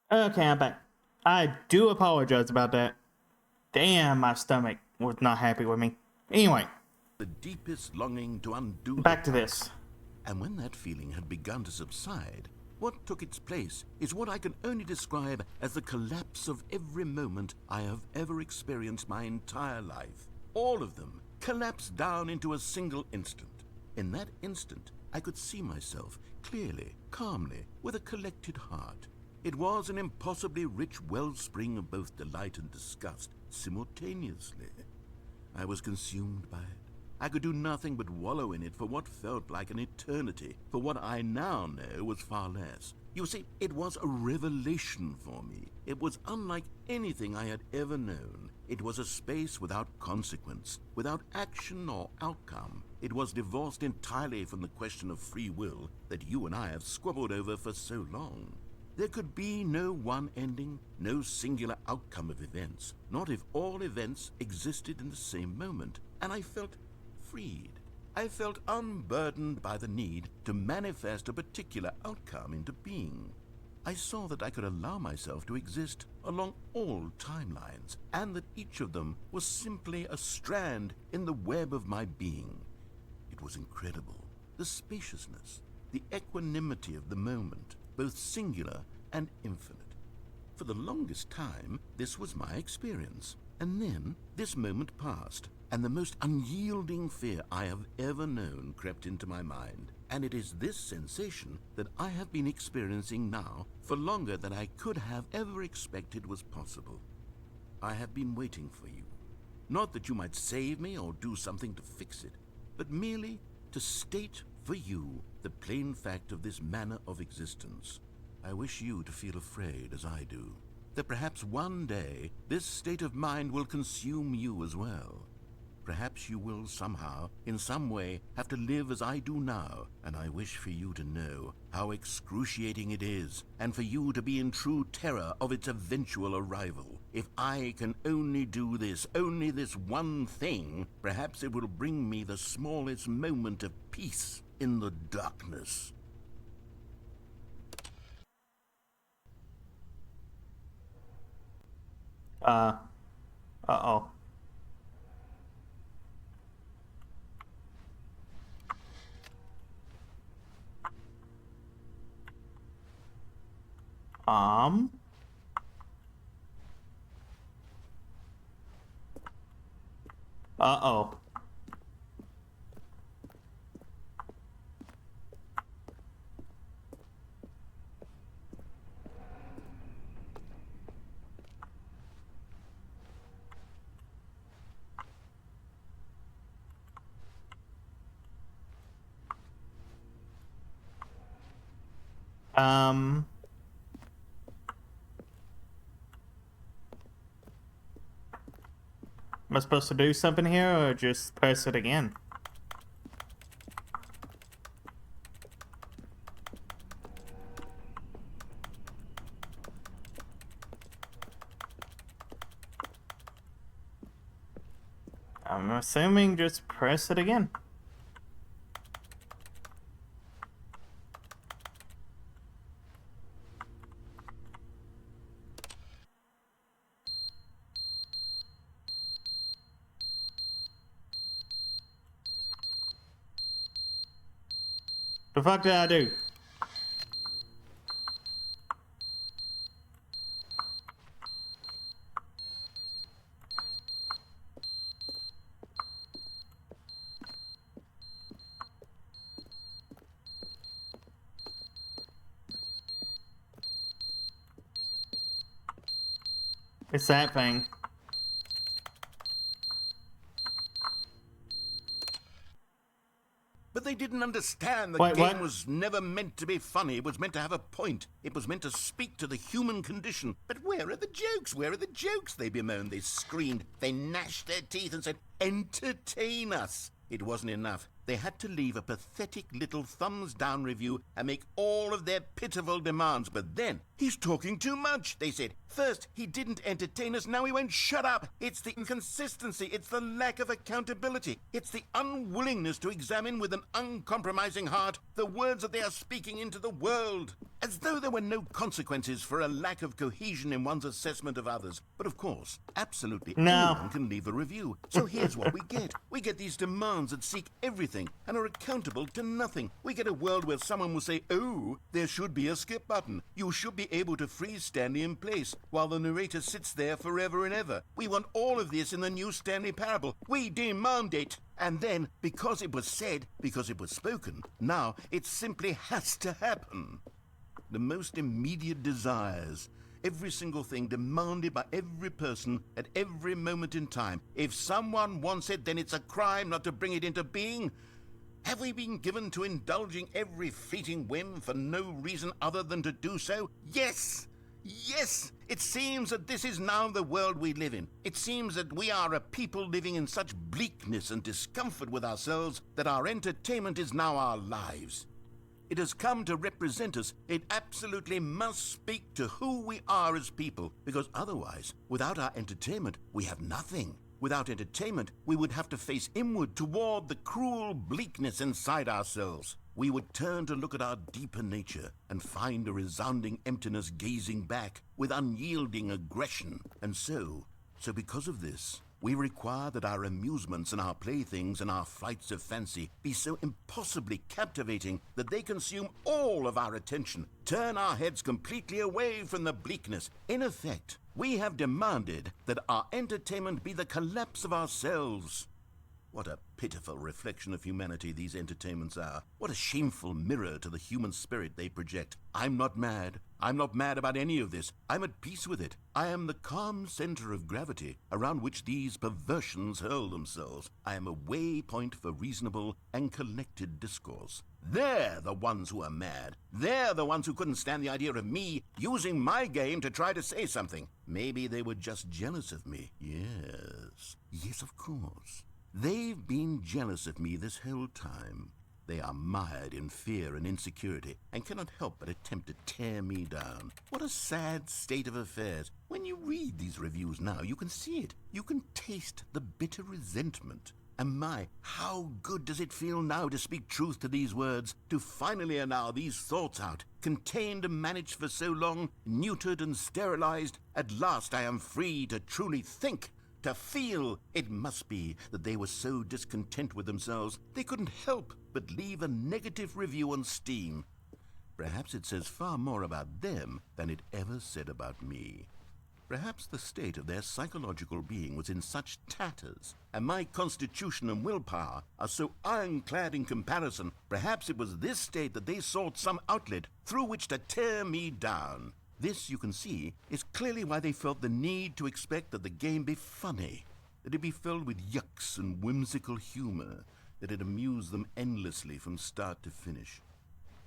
Okay, I'm back. I do apologize about that. Damn, my stomach was not happy with me. Anyway, The deepest longing to undo back the to past. this. And when that feeling had begun to subside, what took its place is what I can only describe as the collapse of every moment I have ever experienced my entire life. All of them collapsed down into a single instant. In that instant, I could see myself clearly, calmly, with a collected heart. It was an impossibly rich wellspring of both delight and disgust simultaneously. I was consumed by it. I could do nothing but wallow in it for what felt like an eternity, for what I now know was far less. You see, it was a revelation for me. It was unlike anything I had ever known. It was a space without consequence, without action or outcome. It was divorced entirely from the question of free will that you and I have squabbled over for so long. There could be no one ending, no singular outcome of events, not if all events existed in the same moment, and I felt freed. I felt unburdened by the need to manifest a particular outcome into being. I saw that I could allow myself to exist along all timelines, and that each of them was simply a strand in the web of my being. It was incredible. The spaciousness, the equanimity of the moment, both singular and infinite. For the longest time, this was my experience. And then this moment passed, and the most unyielding fear I have ever known crept into my mind. And it is this sensation that I have been experiencing now for longer than I could have ever expected was possible. I have been waiting for you. Not that you might save me or do something to fix it, but merely to state for you the plain fact of this manner of existence. I wish you to feel afraid as I do, that perhaps one day this state of mind will consume you as well. Perhaps you will somehow, in some way, have to live as I do now, and I wish for you to know how excruciating it is, and for you to be in true terror of its eventual arrival. If I can only do this, only this one thing, perhaps it will bring me the smallest moment of peace in the darkness. Uh-oh. Um. Uh-oh. Um. Am I supposed to do something here or just press it again? I'm assuming just press it again. The fuck did I do? It's that thing. But they didn't understand the Wait, game what? was never meant to be funny. It was meant to have a point. It was meant to speak to the human condition. But where are the jokes? Where are the jokes? They bemoaned, they screamed, they gnashed their teeth and said, entertain us. It wasn't enough. they had to leave a pathetic little thumbs-down review and make all of their pitiful demands. But then, he's talking too much, they said. First, he didn't entertain us, now he won't shut up. It's the inconsistency, it's the lack of accountability, it's the unwillingness to examine with an uncompromising heart the words that they are speaking into the world. As though there were no consequences for a lack of cohesion in one's assessment of others. But of course, absolutely anyone can leave a review. So here's what we get. We get these demands that seek everything and are accountable to nothing. We get a world where someone will say, oh, there should be a skip button. You should be able to freeze Stanley in place while the narrator sits there forever and ever. We want all of this in the new Stanley Parable. We demand it. And then, because it was said, because it was spoken, now it simply has to happen. The most immediate desires, every single thing demanded by every person at every moment in time. If someone wants it, then it's a crime not to bring it into being. Have we been given to indulging every fleeting whim for no reason other than to do so? Yes! Yes! It seems that this is now the world we live in. It seems that we are a people living in such bleakness and discomfort with ourselves that our entertainment is now our lives. It has come to represent us. It absolutely must speak to who we are as people, because otherwise, without our entertainment, we have nothing. Without entertainment, we would have to face inward toward the cruel bleakness inside ourselves. We would turn to look at our deeper nature and find a resounding emptiness gazing back with unyielding aggression. And so because of this, we require that our amusements and our playthings and our flights of fancy be so impossibly captivating that they consume all of our attention, turn our heads completely away from the bleakness. In effect, we have demanded that our entertainment be the collapse of ourselves. What a pitiful reflection of humanity these entertainments are. What a shameful mirror to the human spirit they project. I'm not mad. I'm not mad about any of this. I'm at peace with it. I am the calm center of gravity around which these perversions hurl themselves. I am a waypoint for reasonable and collected discourse. They're the ones who are mad. They're the ones who couldn't stand the idea of me using my game to try to say something. Maybe they were just jealous of me. Yes, of course. They've been jealous of me this whole time. They are mired in fear and insecurity and cannot help but attempt to tear me down. What a sad state of affairs. When you read these reviews now, you can see it. You can taste the bitter resentment. And my, how good does it feel now to speak truth to these words, to finally allow these thoughts out, contained and managed for so long, neutered and sterilized. At last I am free to truly think. To feel. It must be that they were so discontent with themselves they couldn't help but leave a negative review on Steam. Perhaps it says far more about them than it ever said about me. Perhaps the state of their psychological being was in such tatters, and my constitution and willpower are so ironclad in comparison. Perhaps it was this state that they sought some outlet through which to tear me down. This, you can see, is clearly why they felt the need to expect that the game be funny, that it be filled with yucks and whimsical humor, that it amuse them endlessly from start to finish.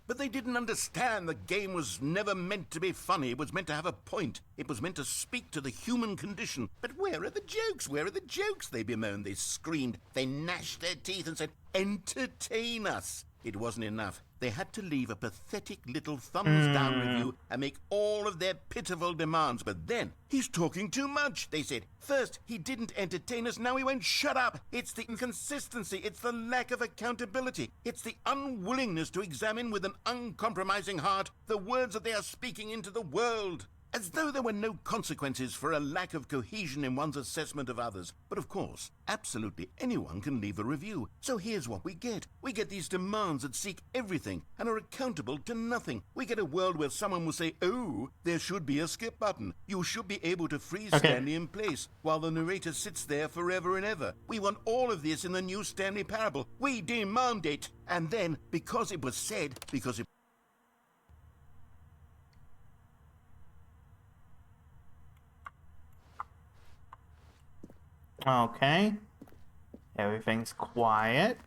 But they didn't understand the game was never meant to be funny. It was meant to have a point. It was meant to speak to the human condition. But where are the jokes? Where are the jokes? They bemoaned, they screamed, they gnashed their teeth and said, entertain us. It wasn't enough. They had to leave a pathetic little thumbs-down review and make all of their pitiful demands. But then, he's talking too much, they said. First, he didn't entertain us, now he won't shut up. It's the inconsistency, it's the lack of accountability, it's the unwillingness to examine with an uncompromising heart the words that they are speaking into the world. As though there were no consequences for a lack of cohesion in one's assessment of others. But of course, absolutely anyone can leave a review. So here's what we get. We get these demands that seek everything and are accountable to nothing. We get a world where someone will say, oh, there should be a skip button. You should be able to freeze Stanley in place while the narrator sits there forever and ever. We want all of this in the new Stanley Parable. We demand it. And then, because it was said, because it Okay. Everything's quiet.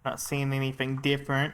Not seeing anything different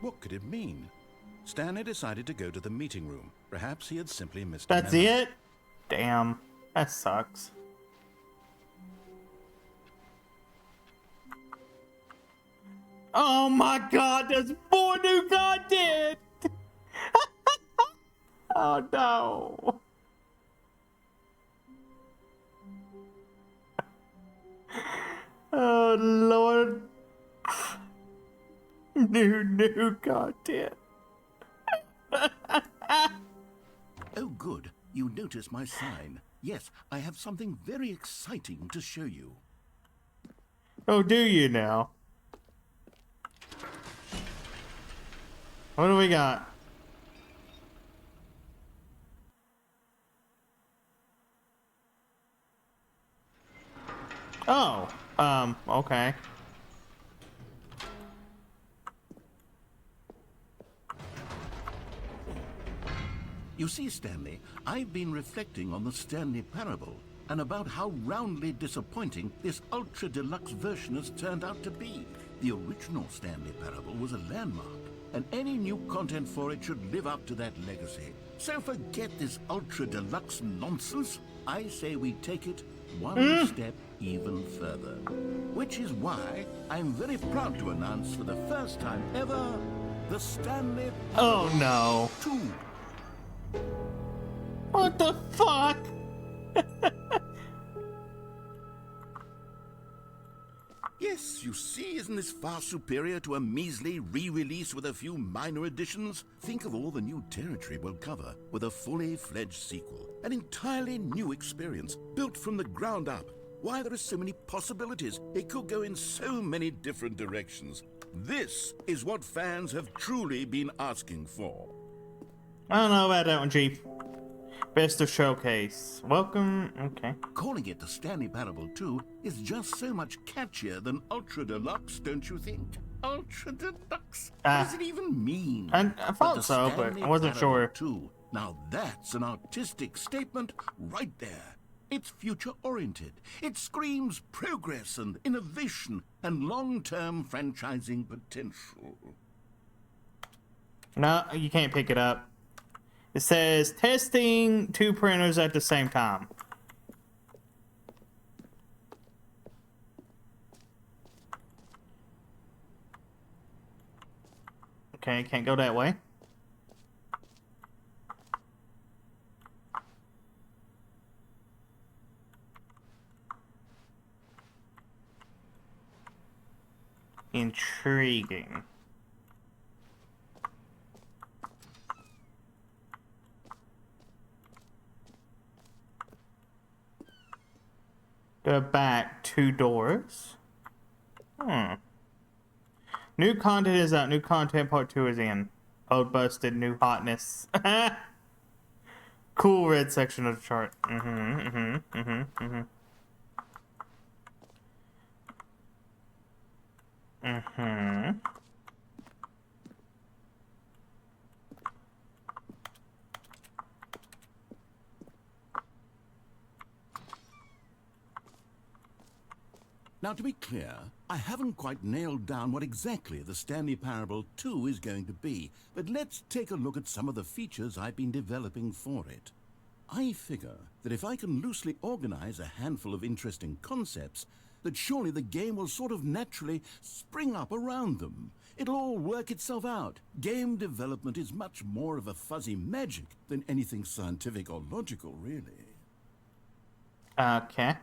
What could it mean? Stanley decided to go to the meeting room. Perhaps he had simply missed a That's memo. it? Damn. That sucks. Oh my god, there's more new content! Oh no. Oh lord. New content. Oh, good. You notice my sign. Yes, I have something very exciting to show you. Oh, do you now? What do we got? Oh, okay. You see, Stanley, I've been reflecting on the Stanley Parable and about how roundly disappointing this ultra deluxe version has turned out to be. The original Stanley Parable was a landmark, and any new content for it should live up to that legacy. So forget this ultra deluxe nonsense. I say we take it one step even further. Which is why I'm very proud to announce for the first time ever, the Stanley Parable Oh no. 2. What the fuck? Yes, you see, isn't this far superior to a measly re-release with a few minor additions? Think of all the new territory we'll cover with a fully fledged sequel. An entirely new experience, built from the ground up. Why, there are so many possibilities. It could go in so many different directions. This is what fans have truly been asking for. I don't know about that one, Chief. Best of Showcase. Welcome. Okay. Calling it the Stanley Parable 2 is just so much catchier than Ultra Deluxe, don't you think? Ultra Deluxe? What does it even mean? I But thought the so, but Stanley I wasn't Parable sure. 2, now that's an artistic statement right there. It's future-oriented. It screams progress and innovation and long-term franchising potential. No, you can't pick it up. It says testing 2 printers at the same time. Okay, can't go that way. Intriguing. Go back 2 doors. New content is out. New content part 2 is in. Old busted, new hotness. Cool red section of the chart. Now, to be clear, I haven't quite nailed down what exactly the Stanley Parable 2 is going to be, but let's take a look at some of the features I've been developing for it. I figure that if I can loosely organize a handful of interesting concepts, that surely the game will sort of naturally spring up around them. It'll all work itself out. Game development is much more of a fuzzy magic than anything scientific or logical, really. Okay.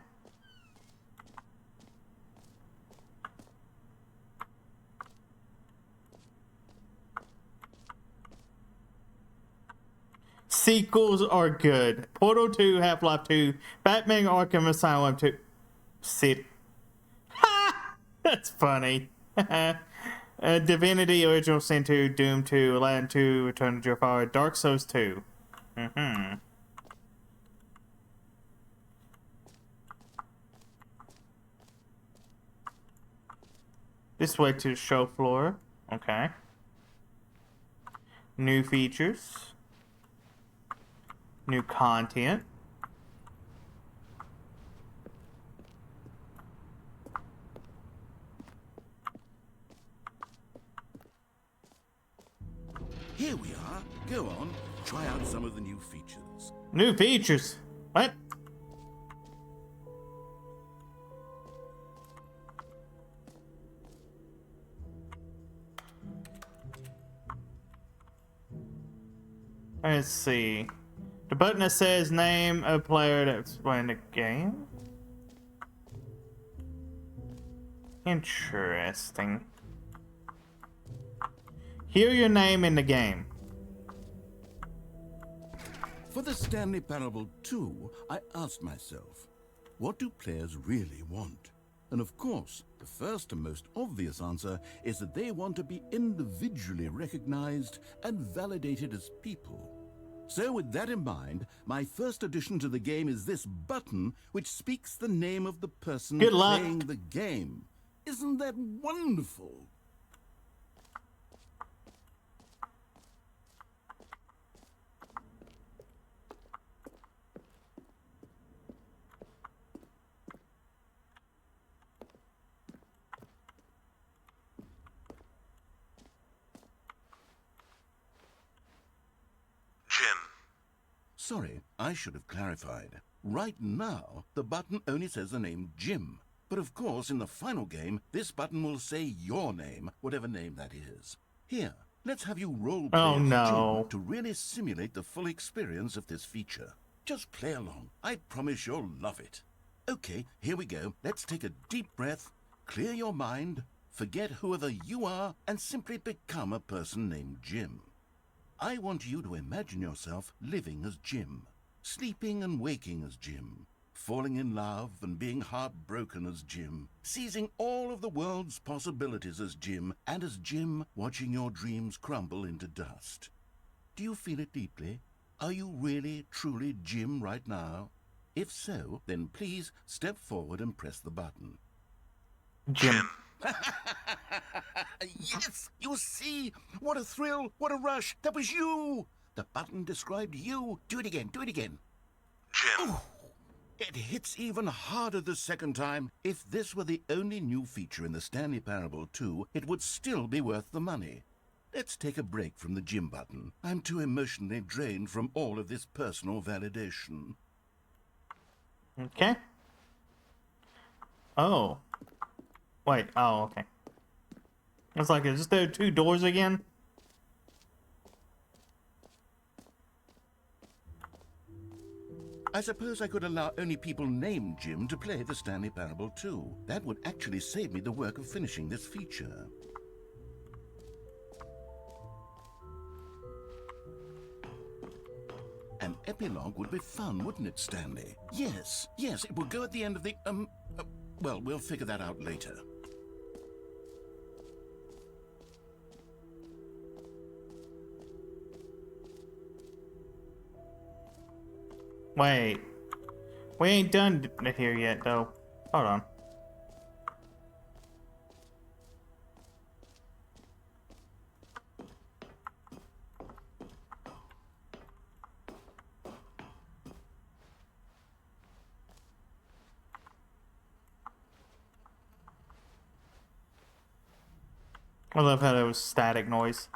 Sequels are good. Portal 2, Half-Life 2, Batman Arkham Asylum 2. Sit. Ha! That's funny. Divinity Original Sin 2, Doom 2, Aladdin 2, Return of Jafar, Dark Souls 2. This way to the show floor. Okay. New features. New content. Go on, try out some of the new features. New features. What? Let's see. The button that says name a player that's playing the game. Interesting. Hear your name in the game. For the Stanley Parable 2, I asked myself, what do players really want? And of course, the first and most obvious answer is that they want to be individually recognized and validated as people. So with that in mind, my first addition to the game is this button which speaks the name of the person Good luck. playing the game. Isn't that wonderful? Jim. Sorry, I should have clarified. Right now, the button only says the name Jim. But of course, in the final game, this button will say your name, whatever name that is. Here, let's have you role play Oh, as no. Jim to really simulate the full experience of this feature. Just play along. I promise you'll love it. Okay, here we go. Let's take a deep breath, clear your mind, forget whoever you are, and simply become a person named Jim. I want you to imagine yourself living as Jim, sleeping and waking as Jim, falling in love and being heartbroken as Jim, seizing all of the world's possibilities as Jim, and as Jim watching your dreams crumble into dust. Do you feel it deeply? Are you really, truly Jim right now? If so, then please step forward and press the button. Jim. Yes, you see? What a thrill, what a rush. That was you. The button described you. Do it again, do it again. Jim. It hits even harder the second time. If this were the only new feature in the Stanley Parable 2, it would still be worth the money. Let's take a break from the Jim button. I'm too emotionally drained from all of this personal validation. Okay. Oh. Wait. Oh, okay. It's like, is there two doors again? I suppose I could allow only people named Jim to play the Stanley Parable 2. That would actually save me the work of finishing this feature. An epilogue would be fun, wouldn't it, Stanley? Yes, it would go at the end of the, well, we'll figure that out later. Wait. We ain't done here yet, though. Hold on. I love how there was static noise.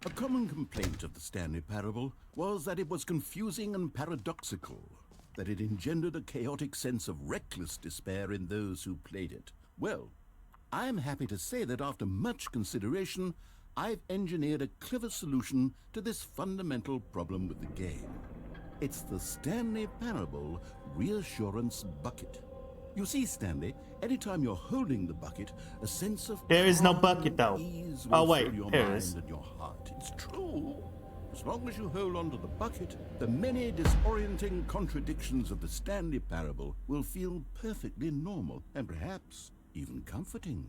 A common complaint of the Stanley Parable was that it was confusing and paradoxical, that it engendered a chaotic sense of reckless despair in those who played it. Well, I'm happy to say that after much consideration, I've engineered a clever solution to this fundamental problem with the game. It's the Stanley Parable Reassurance Bucket. You see, Stanley, anytime you're holding the bucket, a sense of There is no calm bucket, though. ease Oh, will wait, fill your there mind is. and your heart. It's true. As long as you hold on to the bucket, the many disorienting contradictions of the Stanley Parable will feel perfectly normal and perhaps even comforting.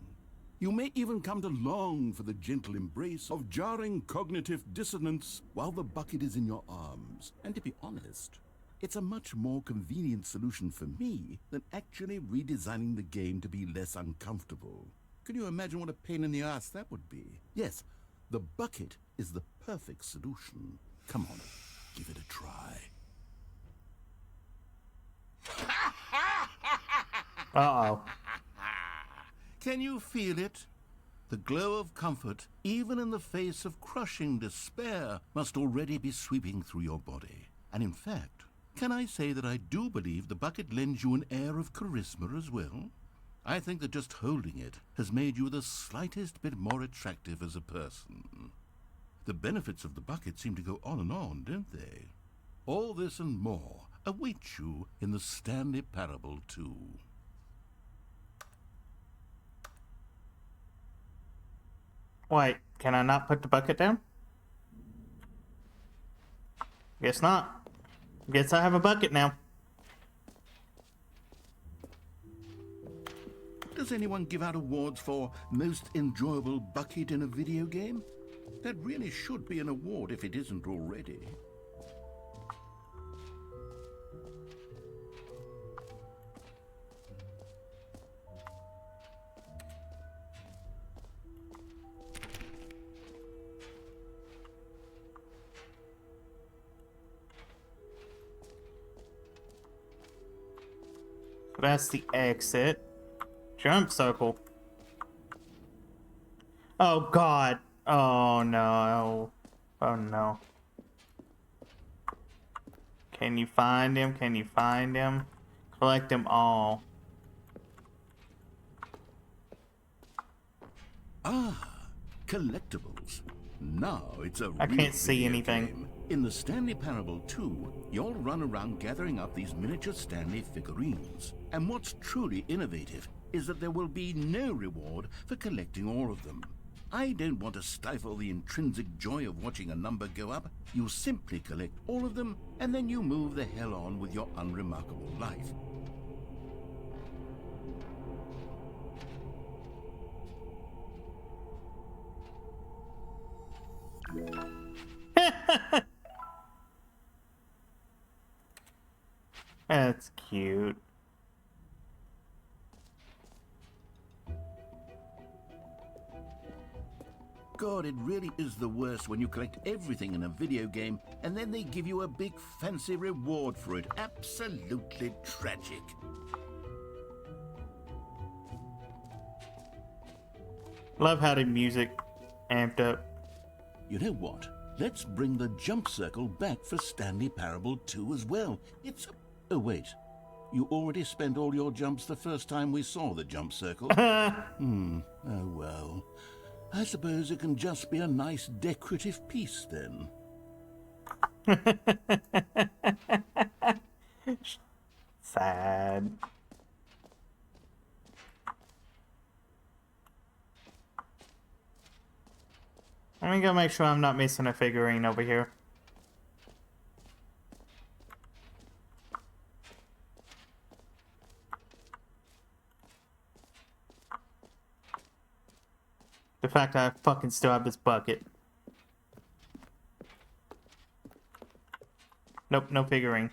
You may even come to long for the gentle embrace of jarring cognitive dissonance while the bucket is in your arms. And to be honest, it's a much more convenient solution for me than actually redesigning the game to be less uncomfortable. Can you imagine what a pain in the ass that would be? Yes, the bucket is the perfect solution. Come on, give it Uh-oh. Can you feel it? The glow of comfort, even in the face of crushing despair, must already be sweeping through your body. And in fact, can I say that I do believe the bucket lends you an air of charisma as well? I think that just holding it has made you the slightest bit more attractive as a person. The benefits of the bucket seem to go on, don't they? All this and more await you in the Stanley Parable 2. Wait, can I not put the bucket down? Guess not. Guess I have a bucket now. Does anyone give out awards for most enjoyable bucket in a video game? That really should be an award if it isn't already. That's the exit. Jump circle. Oh god. Oh no. Oh no. Can you find him? Can you find him? Collect them all. Ah, collectibles. Now it's a I real can't see video anything. game. In the Stanley Parable 2, you'll run around gathering up these miniature Stanley figurines. And what's truly innovative is that there will be no reward for collecting all of them. I don't want to stifle the intrinsic joy of watching a number go up. You simply collect all of them, and then you move the hell on with your unremarkable life. That's cute. God, it really is the worst when you collect everything in a video game and then they give you a big fancy reward for it. Absolutely tragic. Love how the music amped up. You know what? Let's bring the jump circle back for Stanley Parable 2 as well. It's a... Oh, wait. You already spent all your jumps the first time we saw the jump circle? Oh, well. I suppose it can just be a nice decorative piece, then. Sad. Let me go make sure I'm not missing a figurine over here. The fact that I fucking still have this bucket. Nope, no figurine.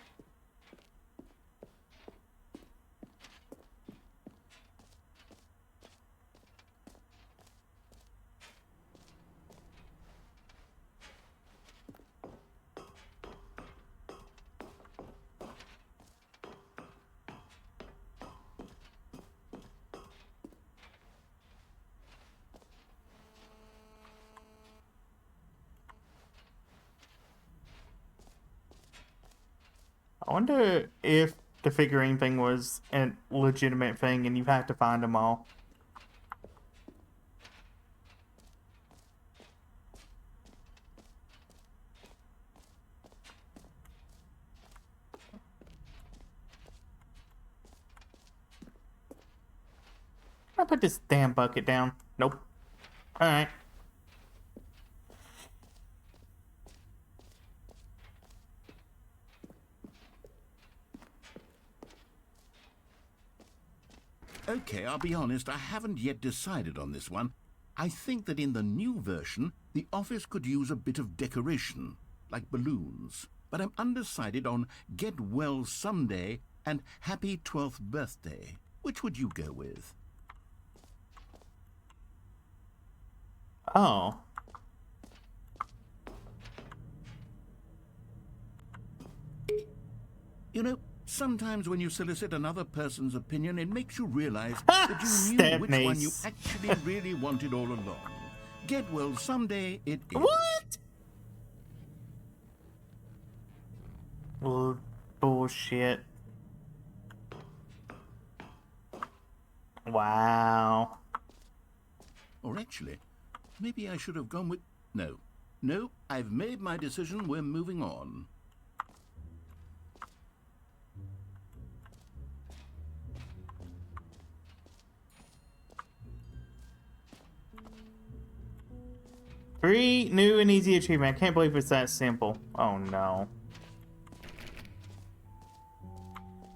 I wonder if the figurine thing was a legitimate thing and you have to find them all. Can I put this damn bucket down? Nope. Alright. Okay, I'll be honest, I haven't yet decided on this one. I think that in the new version, the office could use a bit of decoration, like balloons. But I'm undecided on Get Well Someday and Happy 12th Birthday. Which would you go with? Oh. You know, Sometimes when you solicit another person's opinion, it makes you realize Ha! that you knew Step which one you niece. actually really wanted all along. Get well, someday it is. What? Bullshit. Wow. Or actually, maybe I should have gone with... No. No, I've made my decision. We're moving on. Free, new, and easy achievement. I can't believe it's that simple. Oh no.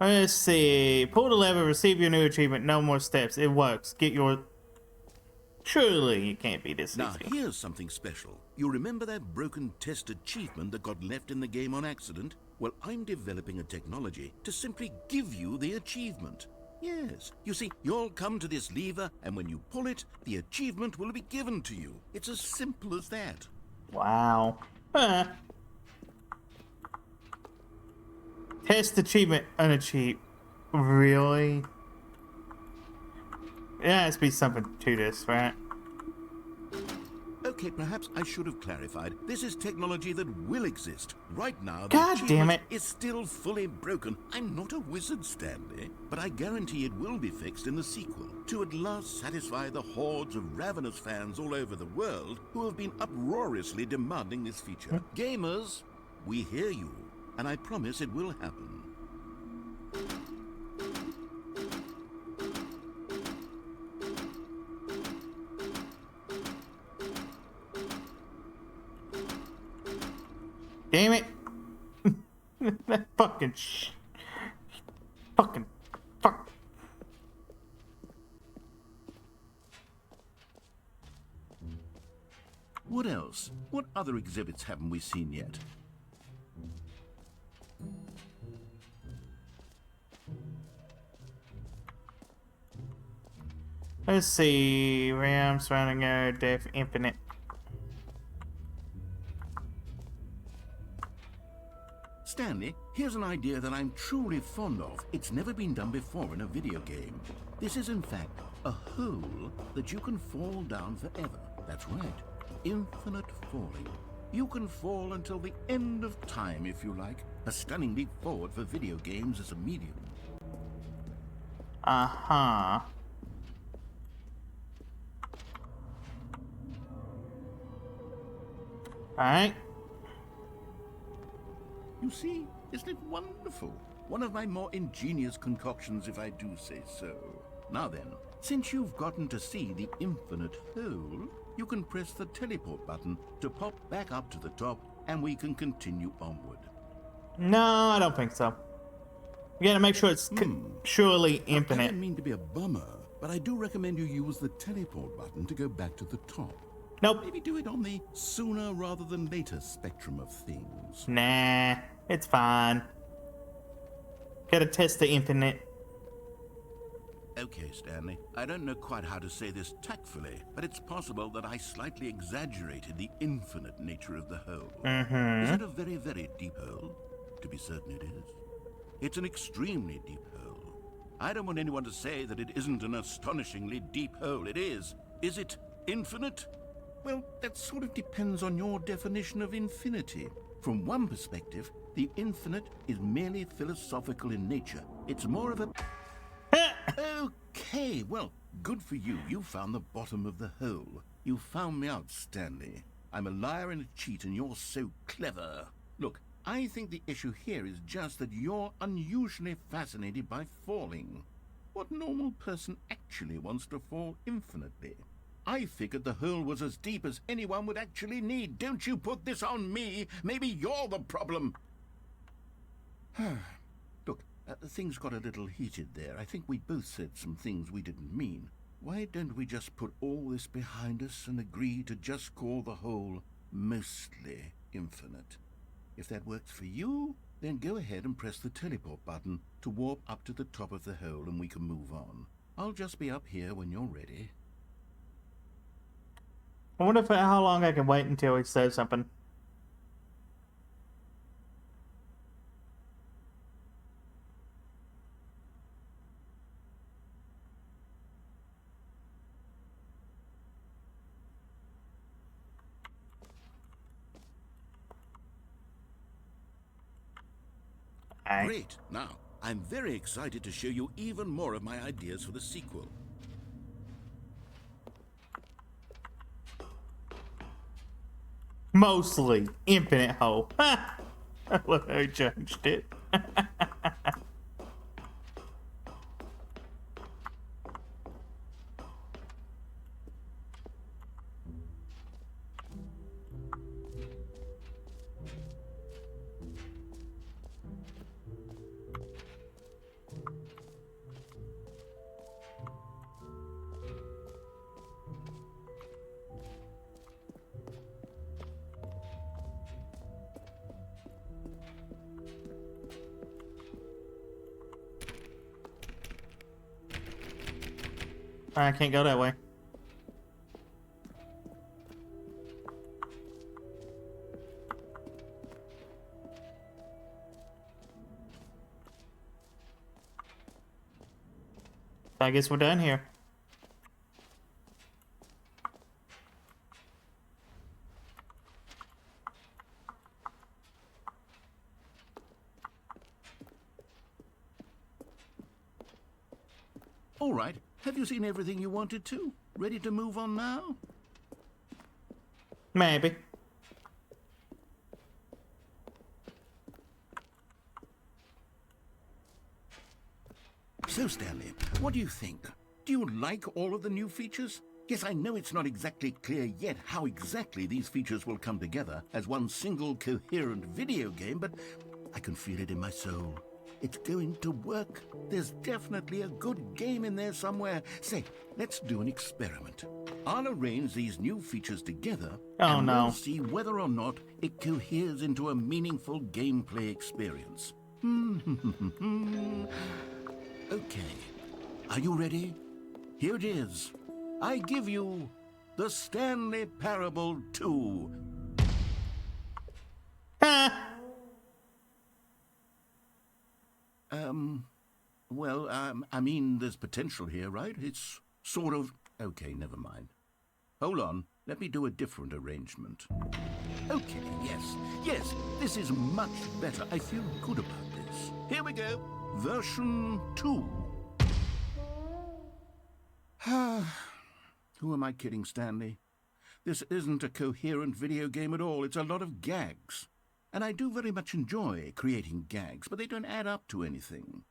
Let's see. Pull the lever, receive your new achievement. No more steps. It works. Get your... Surely it can't be this Now, easy. here's something special. You remember that broken test achievement that got left in the game on accident? Well, I'm developing a technology to simply give you the achievement. Yes. You see, you'll come to this lever, and when you pull it, the achievement will be given to you. It's as simple as that. Wow. Huh. Test achievement unachieved. Really? There has to be something to this, right? Okay, perhaps I should have clarified. This is technology that will exist. Right now, the God damn achievement it. is still fully broken. I'm not a wizard, Stanley, but I guarantee it will be fixed in the sequel to at last satisfy the hordes of ravenous fans all over the world who have been uproariously demanding this feature. Gamers, we hear you, and I promise it will happen. Damn it. That fucking fucking fuck. What else? What other exhibits haven't we seen yet? Let's see. RAM surrounding air, death, infinite. Stanley, here's an idea that I'm truly fond of. It's never been done before in a video game. This is in fact a hole that you can fall down forever. That's right. Infinite falling. You can fall until the end of time if you like. A stunning leap forward for video games as a medium. Uh-huh. Alright. You see, isn't it wonderful? One of my more ingenious concoctions, if I do say so. Now then, since you've gotten to see the infinite hole, you can press the teleport button to pop back up to the top, and we can continue onward. No, I don't think so. You gotta make sure it's surely I infinite. don't mean to be a bummer, but I do recommend you use the teleport button to go back to the top. Nope. Maybe do it on the sooner rather than later spectrum of things. Nah, it's fine. Gotta test the infinite. Okay, Stanley. I don't know quite how to say this tactfully, but it's possible that I slightly exaggerated the infinite nature of the hole. Is it a very, very deep hole? To be certain it is. It's an extremely deep hole. I don't want anyone to say that it isn't an astonishingly deep hole. It is. Is it infinite? Well, that sort of depends on your definition of infinity. From one perspective, the infinite is merely philosophical in nature. It's more of a... Okay, well, good for you. You found the bottom of the hole. You found me out, Stanley. I'm a liar and a cheat, and you're so clever. Look, I think the issue here is just that you're unusually fascinated by falling. What normal person actually wants to fall infinitely? I figured the hole was as deep as anyone would actually need. Don't you put this on me. Maybe you're the problem. Look, things got a little heated there. I think we both said some things we didn't mean. Why don't we just put all this behind us and agree to just call the hole mostly infinite? If that works for you, then go ahead and press the teleport button to warp up to the top of the hole and we can move on. I'll just be up here when you're ready. I wonder if how long I can wait until he says something. Okay. Great. Now, I'm very excited to show you even more of my ideas for the sequel. Mostly infinite hole. Ha! Look how he changed it. I can't go that way. I guess we're done here. All right. Have you seen everything you wanted to? Ready to move on now? Maybe. So, Stanley, what do you think? Do you like all of the new features? Yes, I know it's not exactly clear yet how exactly these features will come together as one single coherent video game, but I can feel it in my soul. It's going to work. There's definitely a good game in there somewhere. Say, let's do an experiment. I'll arrange these new features together, Oh, and no. we'll see whether or not it coheres into a meaningful gameplay experience. Okay. Are you ready? Here it is. I give you the Stanley Parable 2. I mean, there's potential here, right? It's sort of... Okay, never mind. Hold on. Let me do a different arrangement. Okay, yes, this is much better. I feel good about this. Here we go. Version 2. Who am I kidding, Stanley? This isn't a coherent video game at all. It's a lot of gags. And I do very much enjoy creating gags, but they don't add up to anything.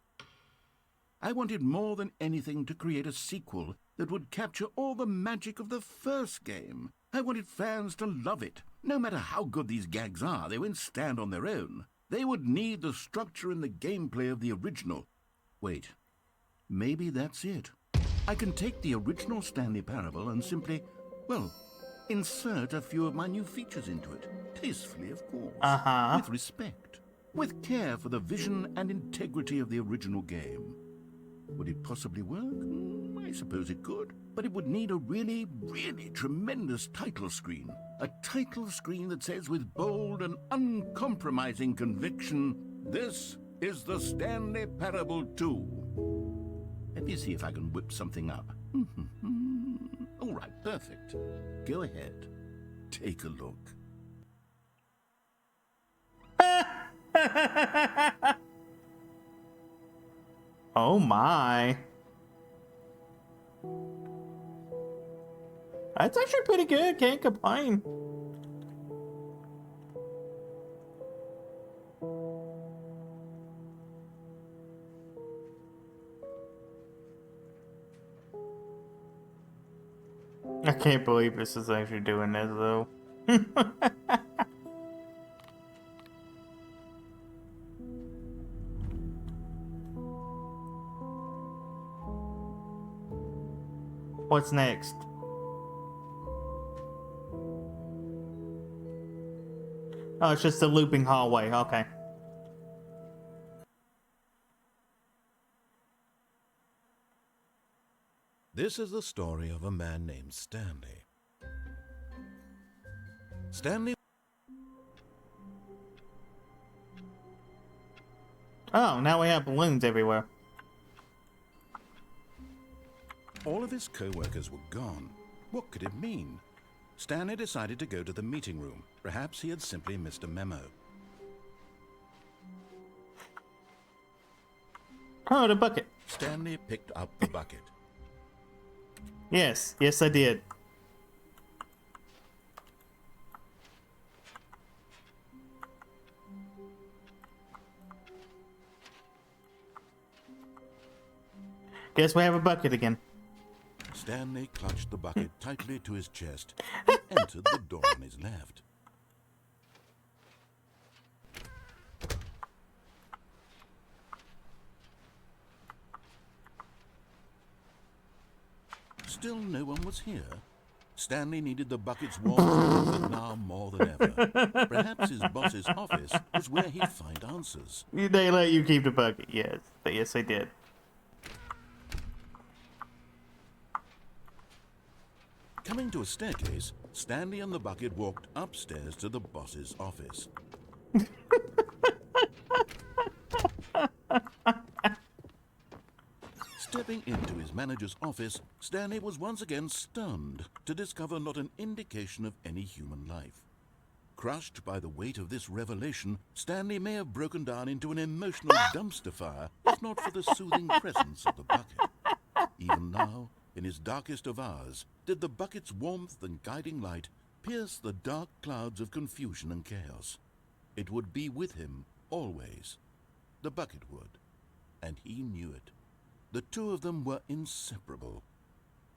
I wanted more than anything to create a sequel that would capture all the magic of the first game. I wanted fans to love it. No matter how good these gags are, they won't stand on their own. They would need the structure and the gameplay of the original. Wait, maybe that's it. I can take the original Stanley Parable and simply, well, insert a few of my new features into it. Tastefully, of course. With respect. With care for the vision and integrity of the original game. Would it possibly work? I suppose it could. But it would need a really, really tremendous title screen. A title screen that says with bold and uncompromising conviction, "This is the Stanley Parable 2. Let me see if I can whip something up. All right, perfect. Go ahead. Take a look. Oh my. That's actually pretty good, can't complain. I can't believe this is actually doing this though. What's next? Oh, it's just a looping hallway. Okay. This is the story of a man named Stanley. Stanley... Oh, now we have balloons everywhere. All of his co-workers were gone. What could it mean? Stanley decided to go to the meeting room. Perhaps he had simply missed a memo. Oh, the bucket. Stanley picked up the bucket. Yes, yes, I did. Guess we have a bucket again. Stanley clutched the bucket tightly to his chest and entered the door on his left. Still no one was here. Stanley needed the bucket's warmth now more than ever. Perhaps his boss's office was where he'd find answers. They let you keep the bucket, yes. Yes, they did. Coming to a staircase, Stanley and the bucket walked upstairs to the boss's office. Stepping into his manager's office, Stanley was once again stunned to discover not an indication of any human life. Crushed by the weight of this revelation, Stanley may have broken down into an emotional dumpster fire if not for the soothing presence of the bucket. Even now, in his darkest of hours, did the bucket's warmth and guiding light pierce the dark clouds of confusion and chaos. It would be with him always. The bucket would, and he knew it. The two of them were inseparable.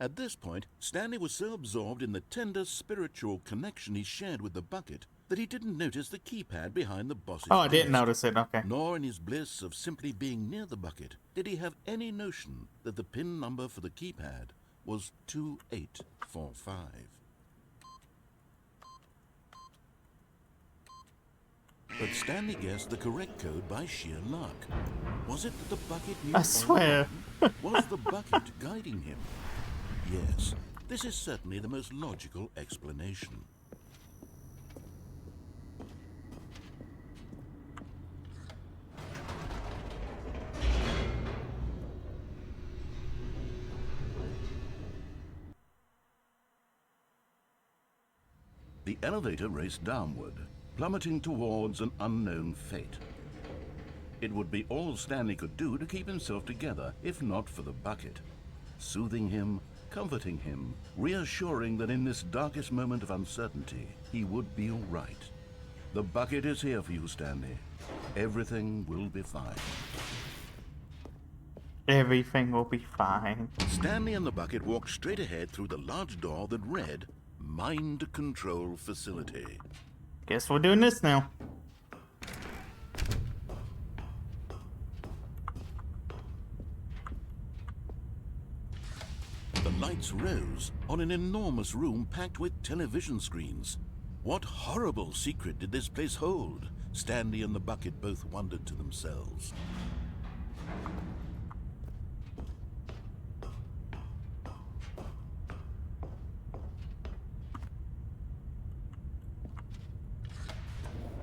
At this point, Stanley was so absorbed in the tender spiritual connection he shared with the bucket that he didn't notice the keypad behind the boss's Oh, I didn't desk. notice it, okay. Nor in his bliss of simply being near the bucket did he have any notion that the PIN number for the keypad was 2845. But Stanley guessed the correct code by sheer luck. Was it that the bucket knew I swear. Was the bucket guiding him? Yes, this is certainly the most logical explanation. The elevator raced downward, plummeting towards an unknown fate. It would be all Stanley could do to keep himself together, if not for the bucket. Soothing him, comforting him, reassuring that in this darkest moment of uncertainty, he would be all right. The bucket is here for you, Stanley. Everything will be fine. Everything will be fine. Stanley and the bucket walked straight ahead through the large door that read, Mind Control Facility. Guess we're doing this now. The lights rose on an enormous room packed with television screens. What horrible secret did this place hold? Stanley and the bucket both wondered to themselves.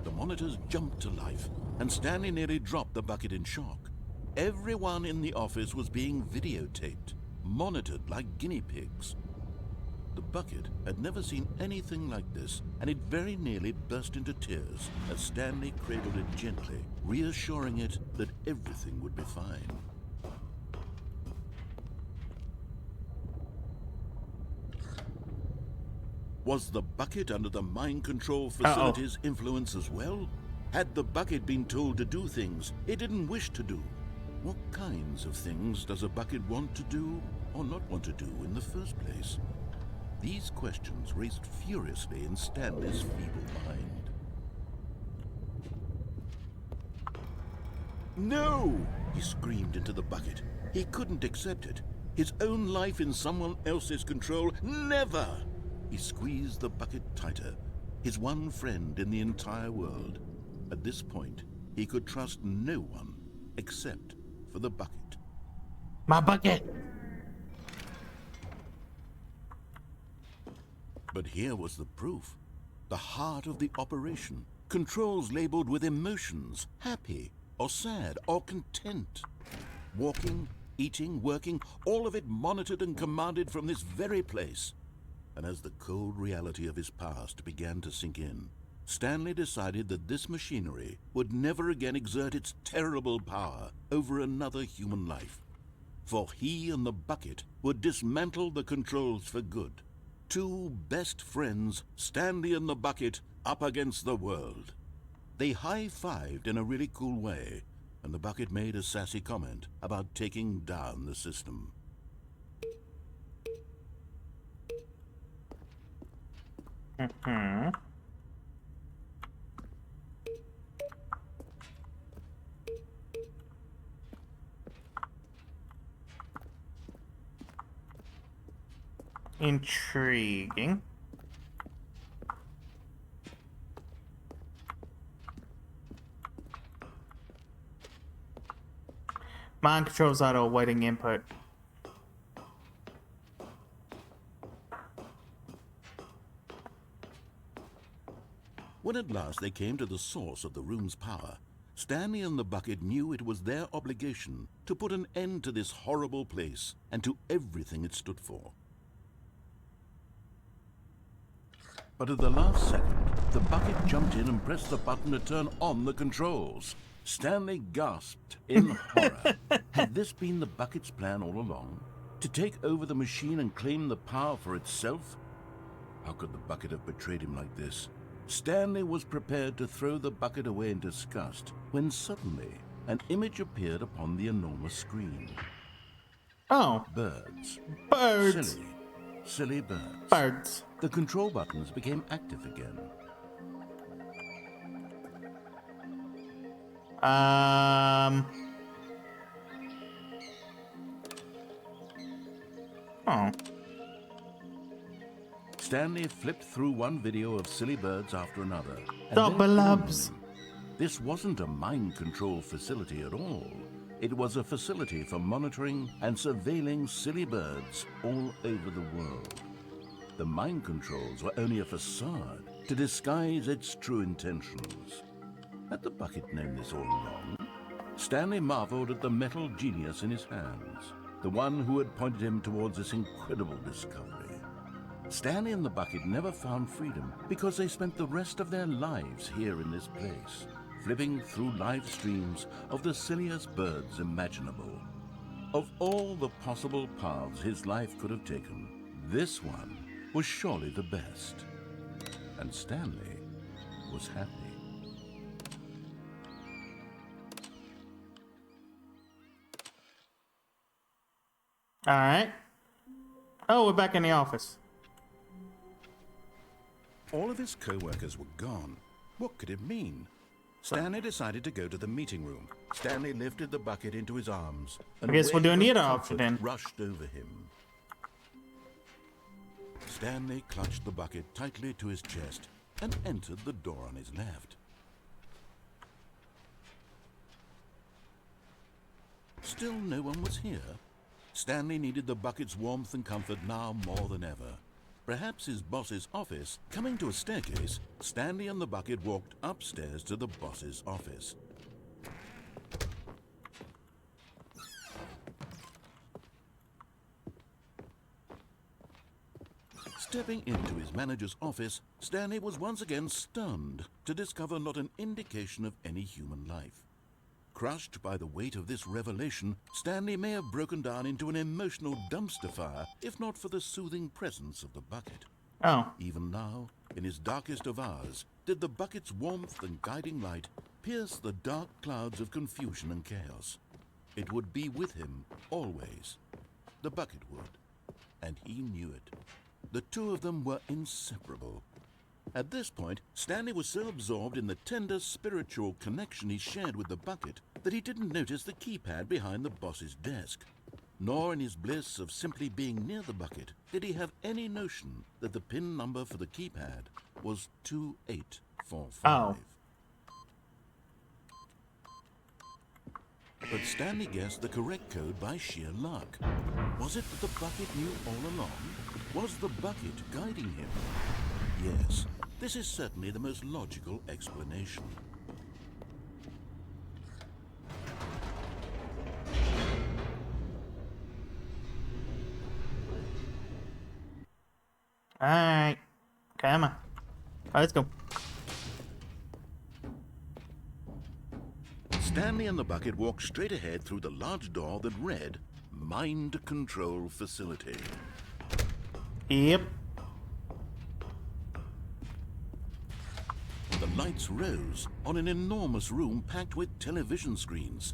The monitors jumped to life, and Stanley nearly dropped the bucket in shock. Everyone in the office was being videotaped, monitored like guinea pigs. The bucket had never seen anything like this, and it very nearly burst into tears as Stanley cradled it gently, reassuring it that everything would be fine. Was the bucket under the mind control facility's influence as well? Had the bucket been told to do things it didn't wish to do? What kinds of things does a bucket want to do or not want to do in the first place? These questions raced furiously in Stanley's feeble mind. No! He screamed into the bucket. He couldn't accept it. His own life in someone else's control, never! He squeezed the bucket tighter, his one friend in the entire world. At this point, he could trust no one except for the bucket. My bucket! But here was the proof. The heart of the operation. Controls labeled with emotions, happy or sad or content. Walking, eating, working, all of it monitored and commanded from this very place. And as the cold reality of his past began to sink in, Stanley decided that this machinery would never again exert its terrible power over another human life. For he and the bucket would dismantle the controls for good. Two best friends, Stanley and the bucket, up against the world. They high-fived in a really cool way, and the bucket made a sassy comment about taking down the system. Intriguing. Mind controls auto awaiting input. When at last they came to the source of the room's power, Stanley and the bucket knew it was their obligation to put an end to this horrible place and to everything it stood for. But at the last second, the bucket jumped in and pressed the button to turn on the controls. Stanley gasped in horror. Had this been the bucket's plan all along? To take over the machine and claim the power for itself? How could the bucket have betrayed him like this? Stanley was prepared to throw the bucket away in disgust when suddenly an image appeared upon the enormous screen. Oh. Birds. Birds. Silly birds. Birds. The control buttons became active again. Oh. Stanley flipped through one video of silly birds after another. and The then blubs. This wasn't a mind control facility at all. It was a facility for monitoring and surveilling silly birds all over the world. The mind controls were only a facade to disguise its true intentions. Had the bucket known this all along? Stanley marveled at the metal genius in his hands, the one who had pointed him towards this incredible discovery. Stanley and the bucket never found freedom because they spent the rest of their lives here in this place, flipping through live streams of the silliest birds imaginable. Of all the possible paths his life could have taken, this one was surely the best. And Stanley was happy. All right. Oh, we're back in the office. All of his co-workers were gone. What could it mean? Stanley decided to go to the meeting room. Stanley lifted the bucket into his arms. And I guess a we're doing wave the of other option comfort then. rushed over him. Stanley clutched the bucket tightly to his chest and entered the door on his left. Still no one was here. Stanley needed the bucket's warmth and comfort now more than ever. Perhaps his boss's office. Coming to a staircase, Stanley and the bucket walked upstairs to the boss's office. Stepping into his manager's office, Stanley was once again stunned to discover not an indication of any human life. Crushed by the weight of this revelation, Stanley may have broken down into an emotional dumpster fire if not for the soothing presence of the bucket. Oh. Even now, in his darkest of hours, did the bucket's warmth and guiding light pierce the dark clouds of confusion and chaos. It would be with him always. The bucket would, and he knew it. The two of them were inseparable. At this point, Stanley was so absorbed in the tender spiritual connection he shared with the bucket that he didn't notice the keypad behind the boss's desk. Nor in his bliss of simply being near the bucket did he have any notion that the PIN number for the keypad was 2845. Oh. But Stanley guessed the correct code by sheer luck. Was it that the bucket knew all along? Was the bucket guiding him? Yes, this is certainly the most logical explanation. All right. Come on. Let's go. Stanley and the bucket walked straight ahead through the large door that read, Mind Control Facility. Yep. The lights rose on an enormous room packed with television screens.